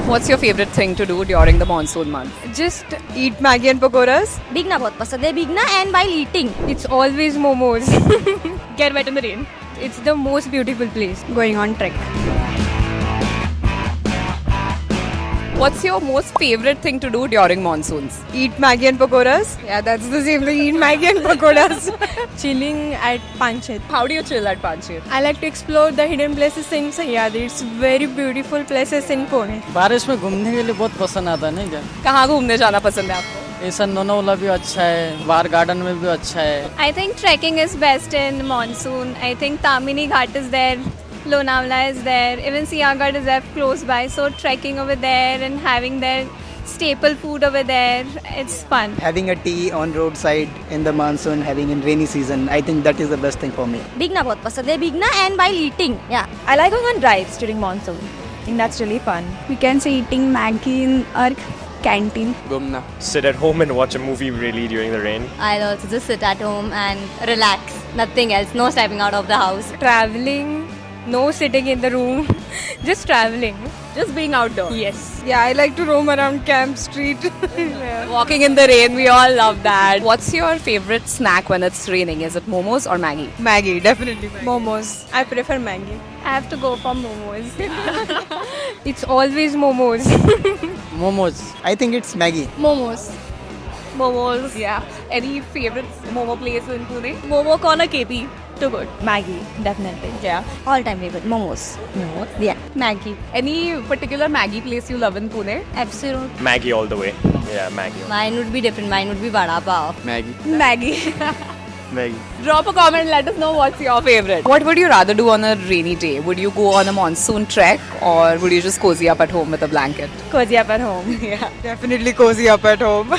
What's your favorite thing to do during the monsoon month? Just eat Maggie and pakoras. भीगना बहुत पसंद है भीगना and while eating. It's always momos. Get wet in the rain. It's the most beautiful place. Going on trek. What's your most favorite thing to do during monsoons? Eat Maggie and pakoras. Yeah, that's the same thing. Eat Maggie and pakoras. Chilling at Panchet. How do you chill at Panchir? I like to explore the hidden places in Sahyadri. It's very beautiful places in Pune. बारिश में घूमने के लिए बहुत पसंद आता है नहीं क्या? कहाँ घूमने जाना पसंद है आपको? ऐसा लोनावाला भी अच्छा है, बाहर गार्डन में भी अच्छा है. I think trekking is best in monsoon. I think Tamini Ghat is there. Lonavala is there. Even Siaghad is there close by. So trekking over there and having their staple food over there, it's fun. Having a tea on roadside in the monsoon, having in rainy season, I think that is the best thing for me. भीगना बहुत पसंद है भीगना and while eating. Yeah. I like going on drives during monsoon. I think that's really fun. We can say eating Maggie in our canteen. Gumna. Sit at home and watch a movie really during the rain. I'll also just sit at home and relax. Nothing else. No stepping out of the house. Traveling. No sitting in the room. Just traveling. Just being outdoors. Yes. Yeah, I like to roam around Camp Street. Walking in the rain, we all love that. What's your favorite snack when it's raining? Is it momos or Maggie? Maggie, definitely. Momos. I prefer Maggie. I have to go for momos. It's always momos. Momos. I think it's Maggie. Momos. Momos. Yeah. Any favorite momo place in Pune? Momo corner KP. Too good. Maggie, definitely. Yeah. All time favorite. Momos. Momos. Yeah. Maggie. Any particular Maggie place you love in Pune? Absolute. Maggie all the way. Yeah, Maggie. Mine would be different. Mine would be vada pav. Maggie. Maggie. Maggie. Drop a comment and let us know what's your favorite. What would you rather do on a rainy day? Would you go on a monsoon trek or would you just cozy up at home with a blanket? Cozy up at home. Yeah. Definitely cozy up at home.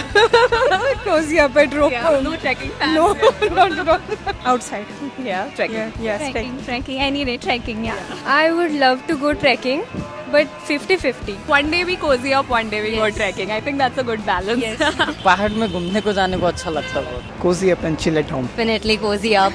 Cozy up at home. No trekking No, not at all. Outside. Yeah, trekking. Yes, Trekking. Any day trekking. Yeah. I would love to go trekking, but 50-50. One day we cozy up, one day we go trekking. I think that's a good balance. पहाड़ में घूमने को जाने को अच्छा लगता है बहुत. Cozy up and chill at home. Definitely cozy up.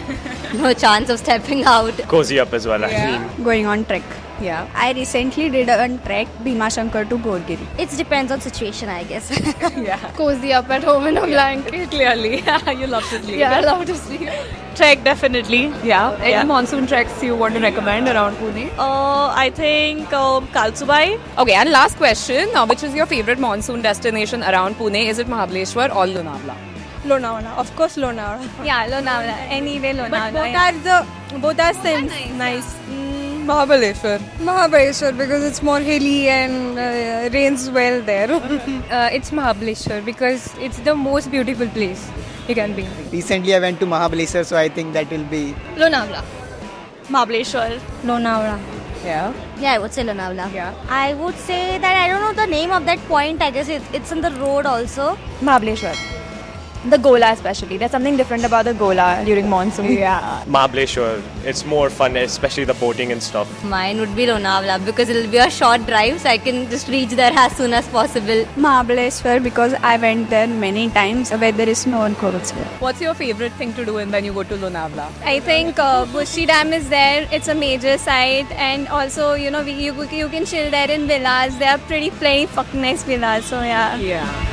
No chance of stepping out. Cozy up as well, I mean. Going on trek. Yeah. I recently did a trek Bhima Shankar to Gorgiri. It depends on situation, I guess. Yeah. Cozy up at home in a blanket. Clearly. You love to sleep. Yeah, I love to sleep. Trek, definitely. Yeah. Any Yeah. monsoon treks you want to recommend around Pune? I think Kalsubai. Okay, and last question. Which is your favorite monsoon destination around Pune? Is it Mahabaleshwar or Lonavala? Lonavala, of course Lonavala. Yeah, Lonavala. Any day Lonavala. But both are same. Nice. Mahabaleshwar because it's more hilly and rains well there. It's Mahabaleshwar because it's the most beautiful place you can be. Recently I went to Mahabaleshwar, so I think that will be Lonavala. Mahabaleshwar. Lonavala. Yeah. Yeah, I would say Lonavala. Yeah. I would say that I don't know the name of that point. I guess it's in the road also. Mahabaleshwar. The Gola especially. There's something different about the Gola during monsoon. Yeah. Mahabaleshwar. It's more fun, especially the boating and stuff. Mine would be Lonavala because it'll be a short drive, so I can just reach there as soon as possible. Mahabaleshwar because I went there many times where there is snow and cold. What's your favorite thing to do when you go to Lonavala? I think Bushi Dam is there. It's a major site, and also you can chill there in villas. They are pretty fucking nice villas. So yeah. Yeah.